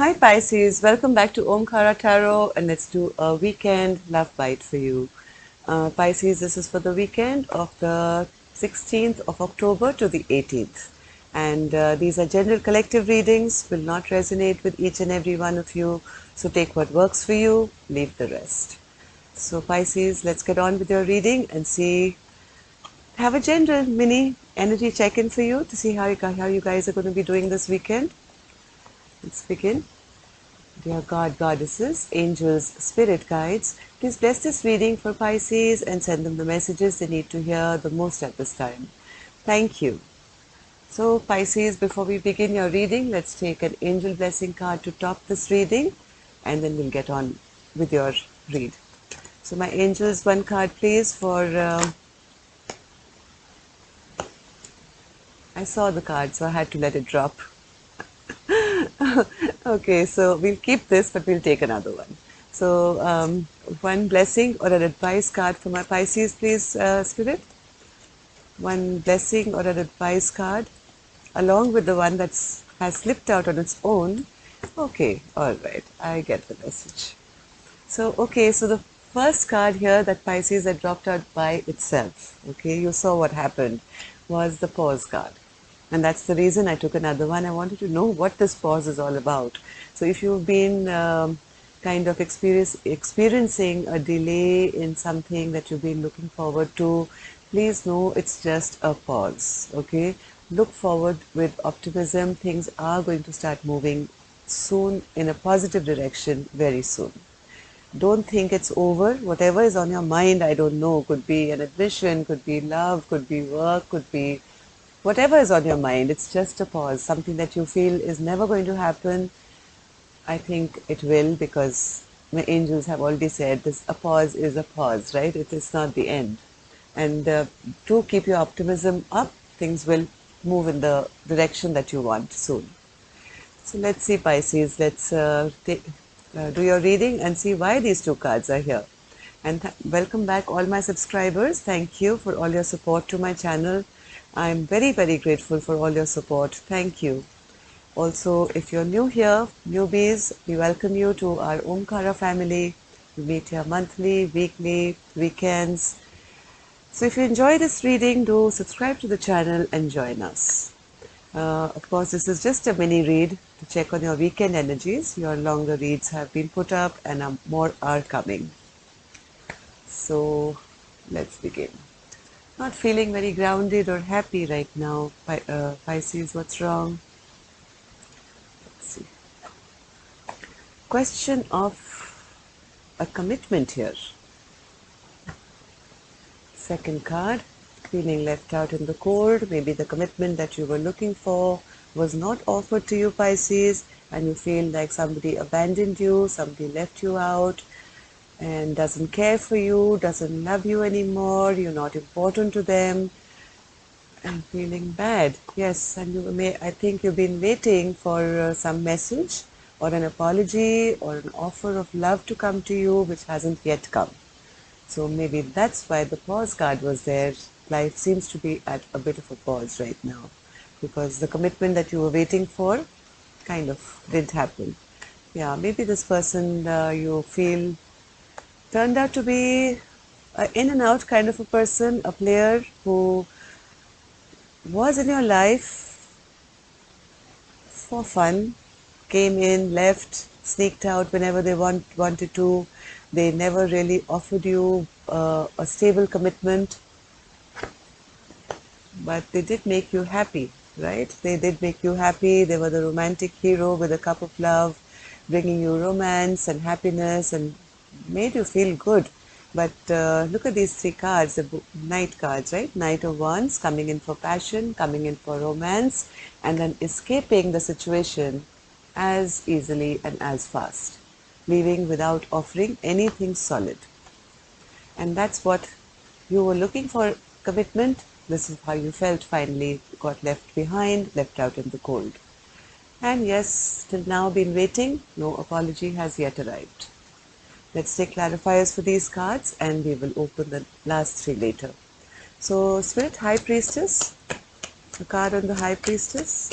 Hi Pisces, welcome back to Omkara Tarot, and let's do a weekend love bite for you. Pisces, this is for the weekend of the 16th of October to the 18th. And these are general collective readings, will not resonate with each and every one of you. So take what works for you, leave the rest. So Pisces, let's get on with your reading and see, have a general mini energy check-in for you to see how you guys are going to be doing this weekend. Let's begin. Dear God, Goddesses, Angels, Spirit Guides, please bless this reading for Pisces and send them the messages they need to hear the most at this time. Thank you. So Pisces, before we begin your reading, let's take an angel blessing card to top this reading and then we'll get on with your read. So my angels, one card please for, I saw the card so I had to let it drop. Okay, so we'll keep this, but we'll take another one. So, one blessing or an advice card for my Pisces, please, Spirit. One blessing or an advice card, along with the one that's has slipped out on its own. Okay, all right, I get the message. So, okay, so the first card here that Pisces had dropped out by itself, okay, you saw what happened, was the pause card. And that's the reason I took another one. I wanted to know what this pause is all about. So if you've been kind of experiencing a delay in something that you've been looking forward to, please know it's just a pause, okay? Look forward with optimism. Things are going to start moving soon in a positive direction very soon. Don't think it's over. Whatever is on your mind, I don't know, could be an admission, could be love, could be work, could be whatever is on your mind. It's just a pause, something that you feel is never going to happen. I think it will, because my angels have already said this, a pause is a pause, right? It is not the end. And to keep your optimism up, things will move in the direction that you want soon. So let's see, Pisces. Let's do your reading and see why these two cards are here. And welcome back all my subscribers. Thank you for all your support to my channel. I'm very, very grateful for all your support. Thank you. Also, if you're new here, newbies, we welcome you to our Omkara family. We meet here monthly, weekly, weekends. So if you enjoy this reading, do subscribe to the channel and join us. Of course, this is just a mini read to check on your weekend energies. Your longer reads have been put up and more are coming. So let's begin. Not feeling very grounded or happy right now, Pisces. What's wrong? Let's see. Question of a commitment here. Second card. Feeling left out in the cold. Maybe the commitment that you were looking for was not offered to you, Pisces, and you feel like somebody abandoned you, somebody left you out and doesn't care for you, doesn't love you anymore, you're not important to them. I'm feeling bad. Yes, and I think you've been waiting for some message or an apology or an offer of love to come to you, which hasn't yet come. So maybe that's why the pause card was there. Life seems to be at a bit of a pause right now, because the commitment that you were waiting for kind of didn't happen. Yeah, maybe this person you feel turned out to be in and out kind of a person, a player who was in your life for fun, came in, left, sneaked out whenever they wanted to. They never really offered you a stable commitment, but they did make you happy, right? They did make you happy. They were the romantic hero with a cup of love, bringing you romance and happiness and made you feel good. But look at these three cards, the Knight cards, right? Knight of Wands, coming in for passion, coming in for romance, and then escaping the situation as easily and as fast, leaving without offering anything solid. And that's what you were looking for, commitment. This is how you felt finally got left behind, left out in the cold. And yes, till now been waiting, no apology has yet arrived. Let's take clarifiers for these cards and we will open the last three later. So Spirit, High Priestess, a card on the High Priestess,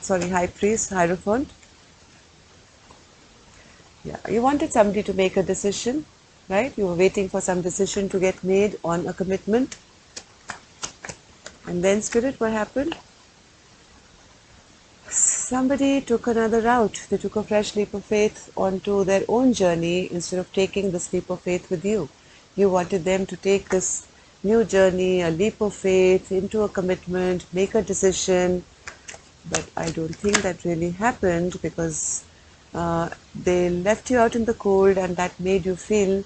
sorry, High Priest, Hierophant, Yeah, you wanted somebody to make a decision, right? You were waiting for some decision to get made on a commitment. And then, Spirit, what happened? Somebody took another route. They took a fresh leap of faith onto their own journey instead of taking this leap of faith with you. You wanted them to take this new journey, a leap of faith, into a commitment, make a decision. But I don't think that really happened because they left you out in the cold, and that made you feel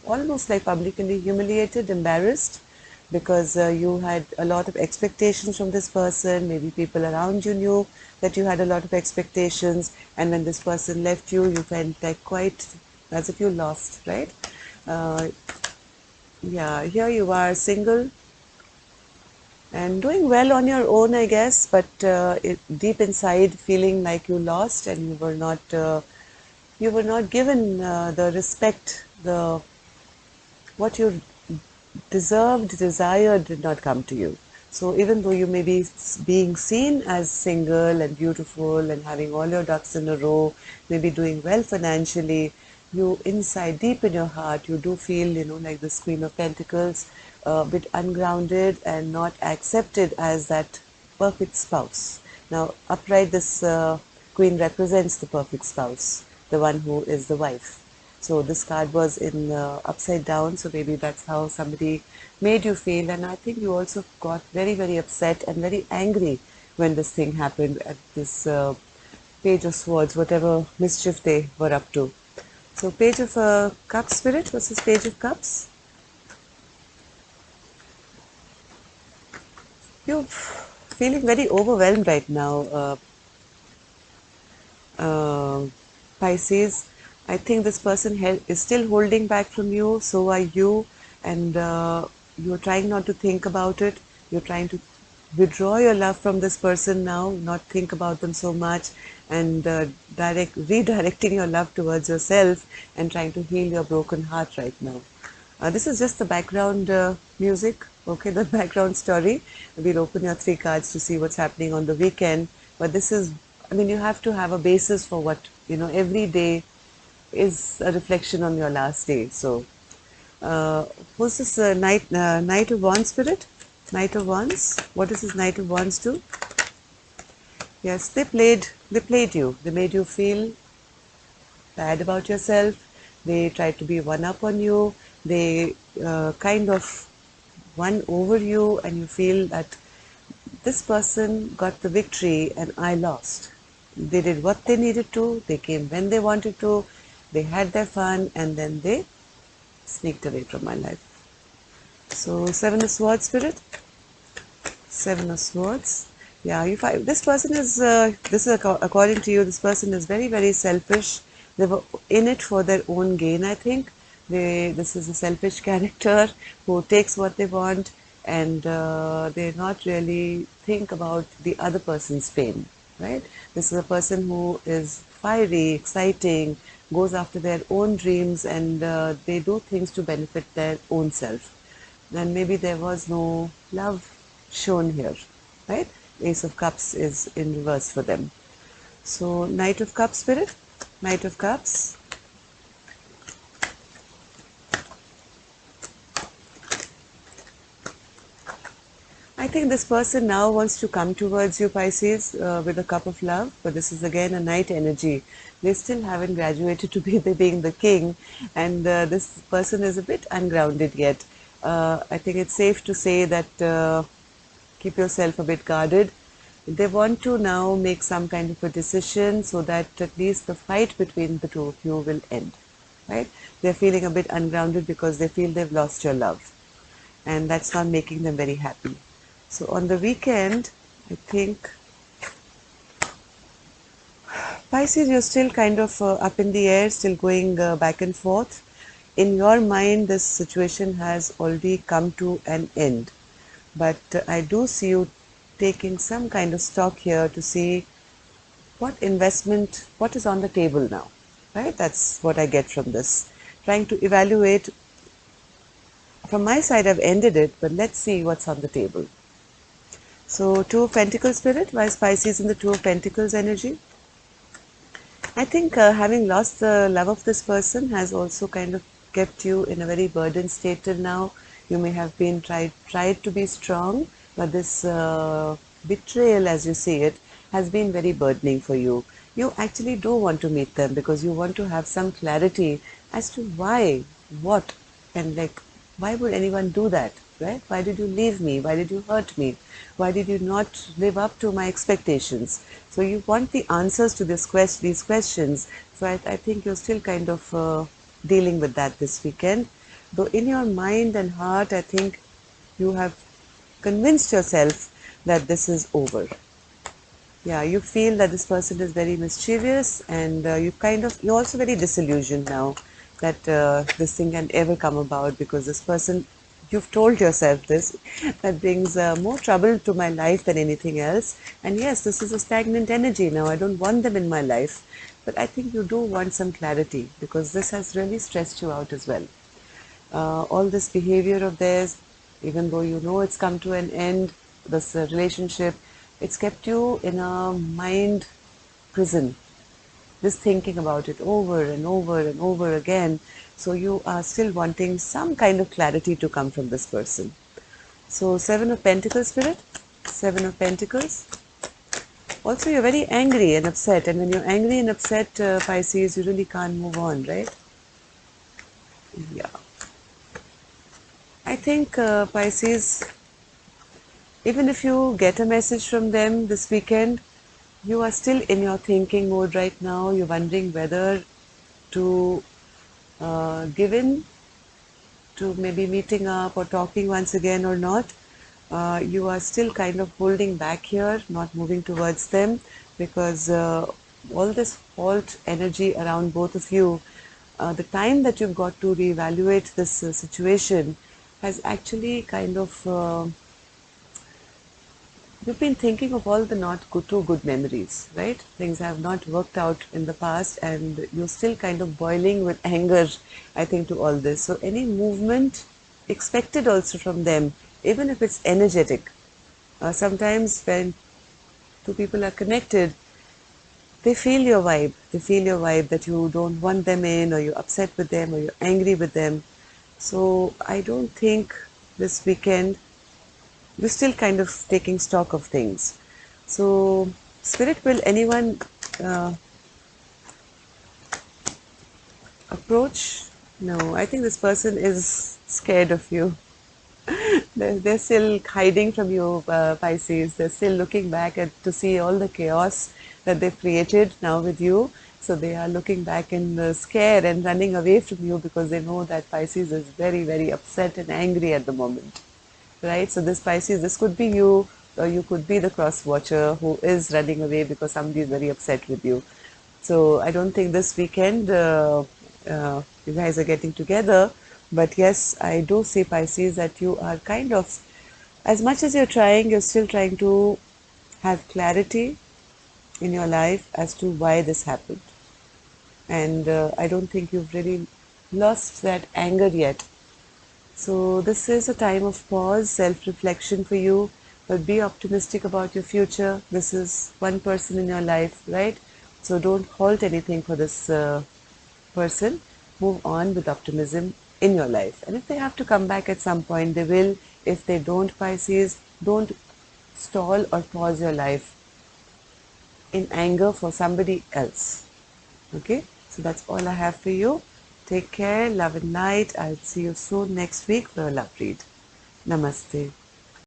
almost like publicly humiliated, embarrassed, because you had a lot of expectations from this person. Maybe people around you knew that you had a lot of expectations, and when this person left you, you felt like quite as if you lost, right? Uh, yeah, here you are, single and doing well on your own, I guess, but deep inside feeling like you lost and you were not given the respect, the what you deserved, desired did not come to you. So even though you may be being seen as single and beautiful and having all your ducks in a row, maybe doing well financially, you inside, deep in your heart, you do feel, like this Queen of Pentacles, a bit ungrounded and not accepted as that perfect spouse. Now, upright, this Queen represents the perfect spouse, the one who is the wife. So this card was in upside down, so maybe that's how somebody made you feel. And I think you also got very, very upset and very angry when this thing happened at this Page of Swords, whatever mischief they were up to. So Page of Cups, Spirit, what's this Page of Cups? You're feeling very overwhelmed right now, Pisces. I think this person is still holding back from you, so are you, and you're trying not to think about it. You're trying to withdraw your love from this person now, not think about them so much, and redirecting your love towards yourself and trying to heal your broken heart right now. This is just the background music, okay, the background story. We'll open your three cards to see what's happening on the weekend. But this is, I mean, you have to have a basis for what, every day is a reflection on your last day. So, who's this Knight of Wands, Spirit? Knight of Wands. What does this Knight of Wands do? Yes, they played you. They made you feel bad about yourself. They try to be one up on you. They kind of won over you, and you feel that this person got the victory and I lost. They did what they needed to, they came when they wanted to, they had their fun, and then they sneaked away from my life. So, Seven of Swords, Spirit. Seven of Swords. Yeah, you find this person is, this is according to you, this person is very, very selfish. They were in it for their own gain, I think. This is a selfish character who takes what they want, and they not really think about the other person's pain, right? This is a person who is fiery, exciting, goes after their own dreams, and they do things to benefit their own self. And maybe there was no love shown here, right? Ace of Cups is in reverse for them. So, Knight of Cups, Spirit. Knight of Cups. I think this person now wants to come towards you, Pisces, with a cup of love, but this is again a Knight energy. They still haven't graduated to being the king, and this person is a bit ungrounded yet. I think it's safe to say that keep yourself a bit guarded. They want to now make some kind of a decision so that at least the fight between the two of you will end, right? They're feeling a bit ungrounded because they feel they've lost your love, and that's not making them very happy. So on the weekend, I think Pisces, you're still kind of up in the air, still going back and forth. In your mind, this situation has already come to an end. But I do see you taking some kind of stock here to see what investment, what is on the table now, right? That's what I get from this. Trying to evaluate. From my side, I've ended it, but let's see what's on the table. So, Two of Pentacles, Spirit. Why is Pisces in the Two of Pentacles energy? I think having lost the love of this person has also kind of kept you in a very burdened state till now. You may have been tried to be strong, but this betrayal, as you see it, has been very burdening for you. You actually do want to meet them because you want to have some clarity as to why, what, and like why would anyone do that, right? Why did you leave me? Why did you hurt me? Why did you not live up to my expectations? So you want the answers to these questions. So I think you're still kind of dealing with that this weekend. Though in your mind and heart, I think you have convinced yourself that this is over. Yeah, you feel that this person is very mischievous, and you're also very disillusioned now that this thing can ever come about, because this person, you've told yourself this, that brings more trouble to my life than anything else. And yes, this is a stagnant energy now. I don't want them in my life. But I think you do want some clarity, because this has really stressed you out as well. All this behavior of theirs, even though you know it's come to an end, this relationship, it's kept you in a mind prison, just thinking about it over and over and over again. So you are still wanting some kind of clarity to come from this person. So Seven of Pentacles, Spirit, Seven of Pentacles. Also, you're very angry and upset, and when you're angry and upset, Pisces, you really can't move on, right? Yeah. I think Pisces, even if you get a message from them this weekend, you are still in your thinking mode right now. You're wondering whether to give in to maybe meeting up or talking once again or not. You are still kind of holding back here, not moving towards them, because all this fault energy around both of you, the time that you've got to reevaluate this situation has actually kind of you've been thinking of all the not good, too good memories, right? Things have not worked out in the past, and you're still kind of boiling with anger, I think, to all this. So any movement expected also from them, even if it's energetic. Sometimes when two people are connected, they feel your vibe. They feel your vibe that you don't want them in, or you're upset with them, or you're angry with them. So I don't think this weekend you're still kind of taking stock of things. So, Spirit, will anyone uh, approach? No, I think this person is scared of you. They're still hiding from you, Pisces. They're still looking back to see all the chaos that they've created now with you. So they are looking back in scare and running away from you, because they know that Pisces is very, very upset and angry at the moment. Right? So this Pisces, this could be you, or you could be the cross watcher who is running away because somebody is very upset with you. So I don't think this weekend you guys are getting together. But yes, I do see, Pisces, that you are kind of, as much as you're still trying to have clarity in your life as to why this happened. And I don't think you've really lost that anger yet. So this is a time of pause, self-reflection for you, but be optimistic about your future. This is one person in your life, right? So don't halt anything for this person. Move on with optimism in your life. And if they have to come back at some point, they will. If they don't, Pisces, don't stall or pause your life in anger for somebody else. Okay, so that's all I have for you. Take care, love and light. I'll see you soon next week for a love read. Namaste.